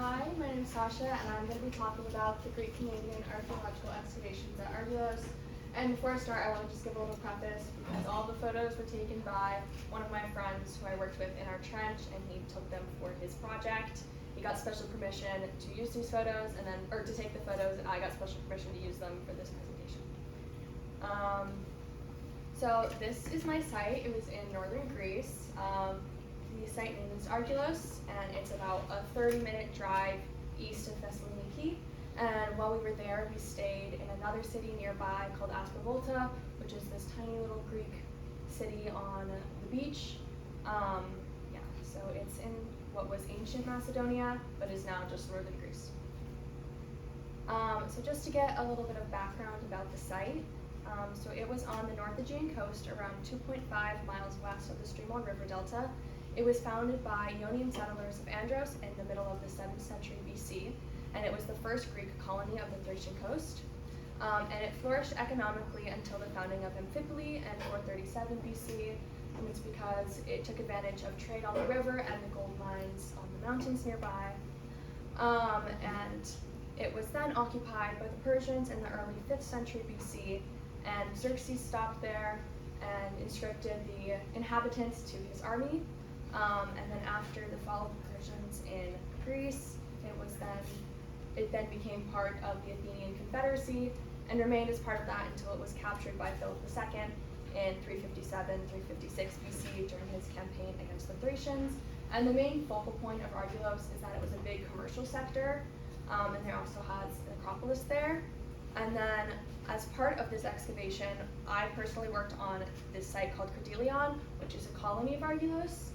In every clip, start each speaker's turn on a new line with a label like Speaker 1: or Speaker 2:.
Speaker 1: Hi, my name is Sasha, and I'm going to be talking about the Greek Canadian archaeological excavations at Argylos. And before I start, I want to just give a little preface because all the photos were taken by one of my friends who I worked with in our trench, and he took them for his project. He got special permission to use these photos, or to take the photos, and I got special permission to use them for this presentation. So this is my site. It was in northern Greece. The site name is Argylos, and it's about a 30-minute drive east of Thessaloniki. And while we were there, we stayed in another city nearby called Asprovolta, which is this tiny little Greek city on the beach. So it's in what was ancient Macedonia, but is now just northern Greece. So just to get a little bit of background about the site, so it was on the North Aegean coast, around 2.5 miles west of the Greenhall River Delta. It was founded by Ionian settlers of Andros in the middle of the 7th century BC, and it was the first Greek colony of the Thracian coast. And it flourished economically until the founding of Amphipoli in 437 BC, and it's because it took advantage of trade on the river and the gold mines on the mountains nearby. And it was then occupied by the Persians in the early 5th century BC, and Xerxes stopped there and conscripted the inhabitants to his army. And then after the fall of the Persians in Greece, it then became part of the Athenian Confederacy and remained as part of that until it was captured by Philip II in 357-356 BC during his campaign against the Thracians. And the main focal point of Argylos is that it was a big commercial sector, and there also has an Acropolis there. And then as part of this excavation, I personally worked on this site called Cordelion, which is a colony of Argylos.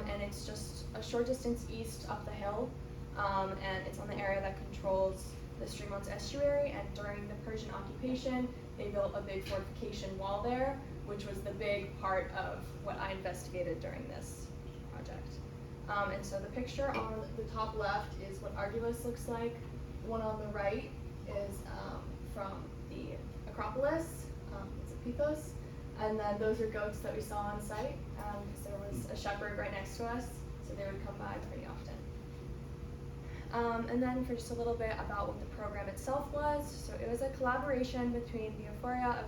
Speaker 1: And it's just a short distance east up the hill, and it's on the area that controls the Strymons estuary. And during the Persian occupation, they built a big fortification wall there, which was the big part of what I investigated during this project. And so the picture on the top left is what Argylos looks like. The one on the right is from the Acropolis. It's a Pythos. And then those are goats that we saw on site, because there was a shepherd right next to us, so they would come by pretty often. And then for just a little bit about what the program itself was. So it was a collaboration between the Euphoria of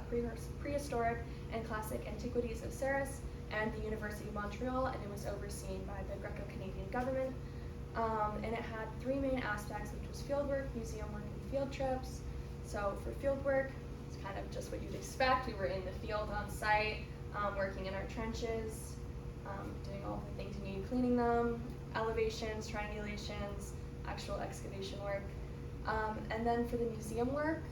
Speaker 1: Prehistoric and Classic Antiquities of Ceres and the University of Montreal, and it was overseen by the Greco-Canadian government. And it had three main aspects, which was fieldwork, museum work, and field trips. So for fieldwork, kind of just what you'd expect. We were in the field on site, working in our trenches, doing all the things you need, cleaning them, elevations, triangulations, actual excavation work. And then for the museum work,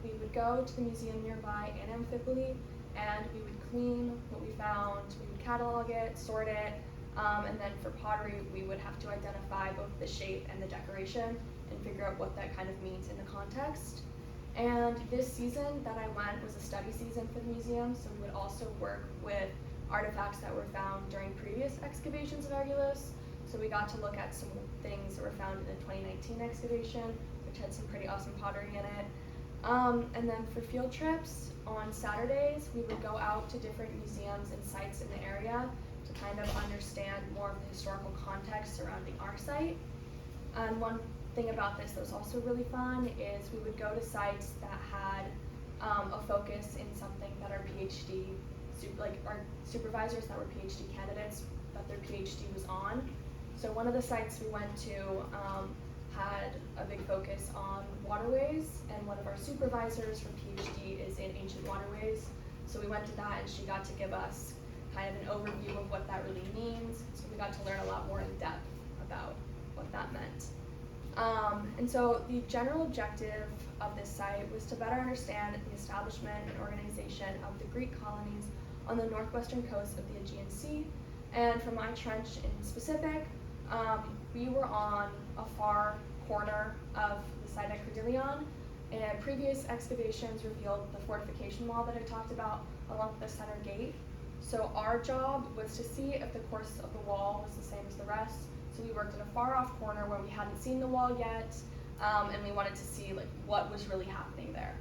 Speaker 1: we would go to the museum nearby in Amphipoli, and we would clean what we found, we would catalog it, sort it, and then for pottery, we would have to identify both the shape and the decoration and figure out what that kind of means in the context. And this season that I went was a study season for the museum, so we would also work with artifacts that were found during previous excavations of Argylos. So we got to look at some things that were found in the 2019 excavation, which had some pretty awesome pottery in it. And then for field trips, on Saturdays, we would go out to different museums and sites in the area to kind of understand more of the historical context surrounding our site. And one thing about this that was also really fun is we would go to sites that had a focus in something that our PhD, our supervisors that were PhD candidates, that their PhD was on. So one of the sites we went to had a big focus on waterways, and one of our supervisors for PhD is in ancient waterways. So we went to that, and she got to give us kind of an overview of what that really means. So we got to learn a lot more in depth about what that meant. And so the general objective of this site was to better understand the establishment and organization of the Greek colonies on the northwestern coast of the Aegean Sea. And for my trench in specific, we were on a far corner of the site at Cordelion, and previous excavations revealed the fortification wall that I talked about along the center gate. So our job was to see if the course of the wall was the same as the rest. So we worked in a far off corner where we hadn't seen the wall yet, and we wanted to see what was really happening there.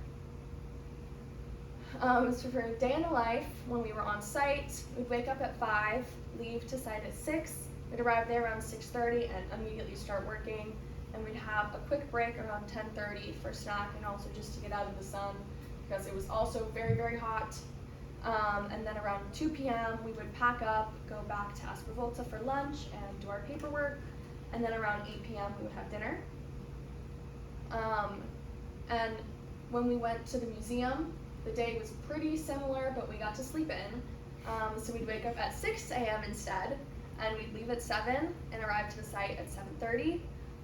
Speaker 1: So for a day in the life, when we were on site, we'd wake up at 5, leave to site at 6, We'd arrive there around 6:30 and immediately start working. And we'd have a quick break around 10:30 for snack and also just to get out of the sun because it was also very, very hot. And then around 2 p.m. we would pack up, go back to Aspervolta for lunch and do our paperwork. And then around 8 p.m. we would have dinner. And when we went to the museum, the day was pretty similar, but we got to sleep in. So we'd wake up at 6 a.m. instead, and we'd leave at 7 and arrive to the site at 7:30.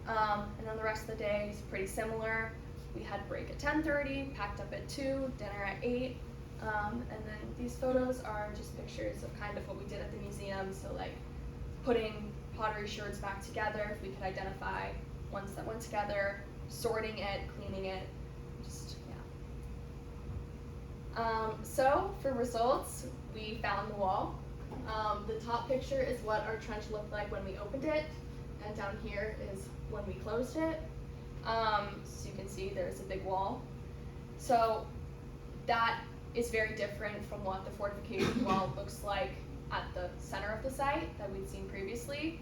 Speaker 1: And then the rest of the day is pretty similar. We had break at 10:30, packed up at 2, dinner at 8. And then these photos are just pictures of kind of what we did at the museum. So like putting pottery sherds back together, if we could identify ones that went together, sorting it, cleaning it, just, yeah. So for results, we found the wall. The top picture is what our trench looked like when we opened it, and down here is when we closed it. So you can see there's a big wall. So that is very different from what the fortification wall looks like at the center of the site that we'd seen previously.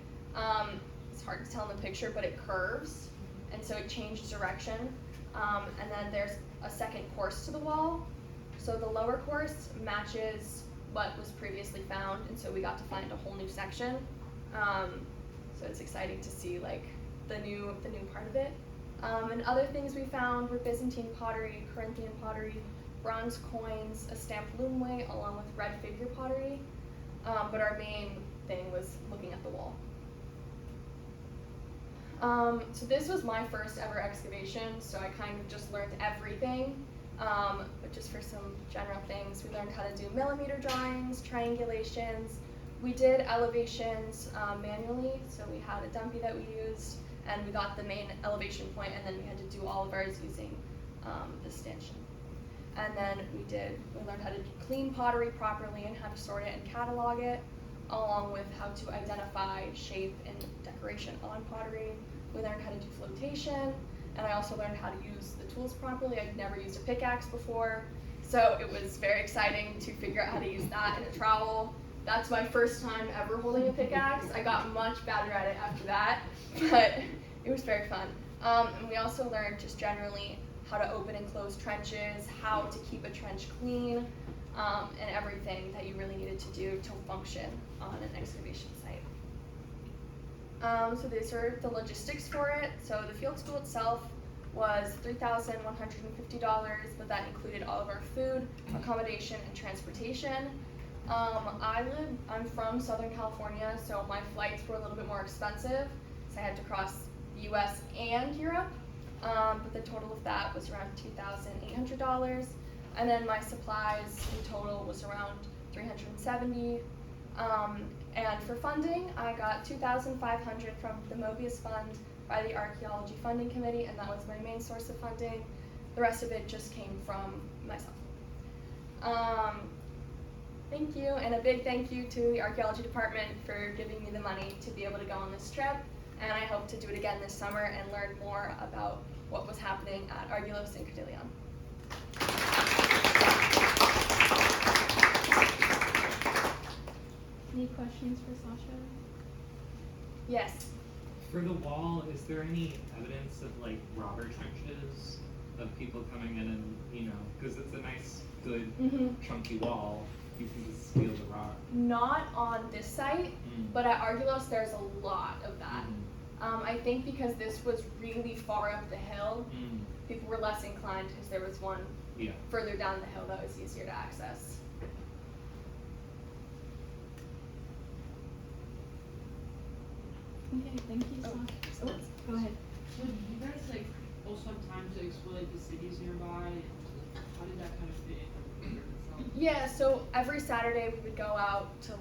Speaker 1: It's hard to tell in the picture, but it curves, and so it changed direction. And then there's a second course to the wall. So the lower course matches what was previously found, and so we got to find a whole new section. So it's exciting to see like the new part of it. And other things we found were Byzantine pottery, Corinthian pottery, bronze coins, a stamped loomway, along with red figure pottery. But our main thing was looking at the wall. So this was my first ever excavation, so I kind of just learned everything. But just for some general things, we learned how to do millimeter drawings, triangulations. We did elevations manually, so we had a dumpy that we used, and we got the main elevation point, and then we had to do all of ours using the stanchion. And then we learned how to clean pottery properly and how to sort it and catalog it, along with how to identify shape and decoration on pottery. We learned how to do flotation, and I also learned how to use the tools properly. I'd never used a pickaxe before, so it was very exciting to figure out how to use that and a trowel. That's my first time ever holding a pickaxe. I got much better at it after that, but it was very fun. And we also learned just generally how to open and close trenches, how to keep a trench clean, and everything that you really needed to do to function on an excavation site. So these are the logistics for it. So the field school itself was $3,150, but that included all of our food, accommodation, and transportation. I'm from Southern California, so my flights were a little bit more expensive, so I had to cross the US and Europe. But the total of that was around $2,800, and then my supplies in total was around $370. And for funding, I got $2,500 from the Mobius Fund by the Archaeology Funding Committee, and that was my main source of funding. The rest of it just came from myself. Thank you, and a big thank you to the Archaeology Department for giving me the money to be able to go on this trip, and I hope to do it again this summer and learn more about what was happening at Argylos and Cordilleon.
Speaker 2: Any questions for Sasha?
Speaker 1: Yes.
Speaker 3: For the wall, is there any evidence of like robber trenches of people coming in and, because it's a nice, good, chunky wall, you can just steal the rock?
Speaker 1: Not on this site, but at Argylos there's a lot of that. I think because this was really far up the hill, people were less inclined because there was one further down the hill that was easier to access.
Speaker 2: Okay, thank you, Sasha. Go ahead.
Speaker 4: So did you guys also have time to explore the cities nearby? How did that kind of fit in?
Speaker 1: Yeah, so every Saturday we would go out to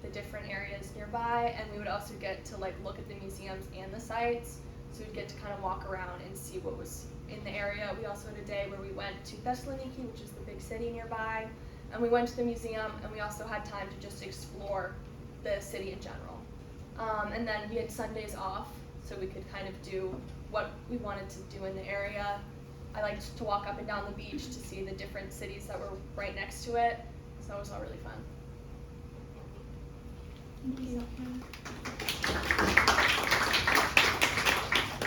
Speaker 1: the different areas nearby, and we would also get to look at the museums and the sites. So we'd get to kind of walk around and see what was in the area. We also had a day where we went to Thessaloniki, which is the big city nearby, and we went to the museum, and we also had time to just explore the city in general. And then we had Sundays off, so we could kind of do what we wanted to do in the area. I liked to walk up and down the beach to see the different cities that were right next to it, so it was all really fun.
Speaker 2: Thank you.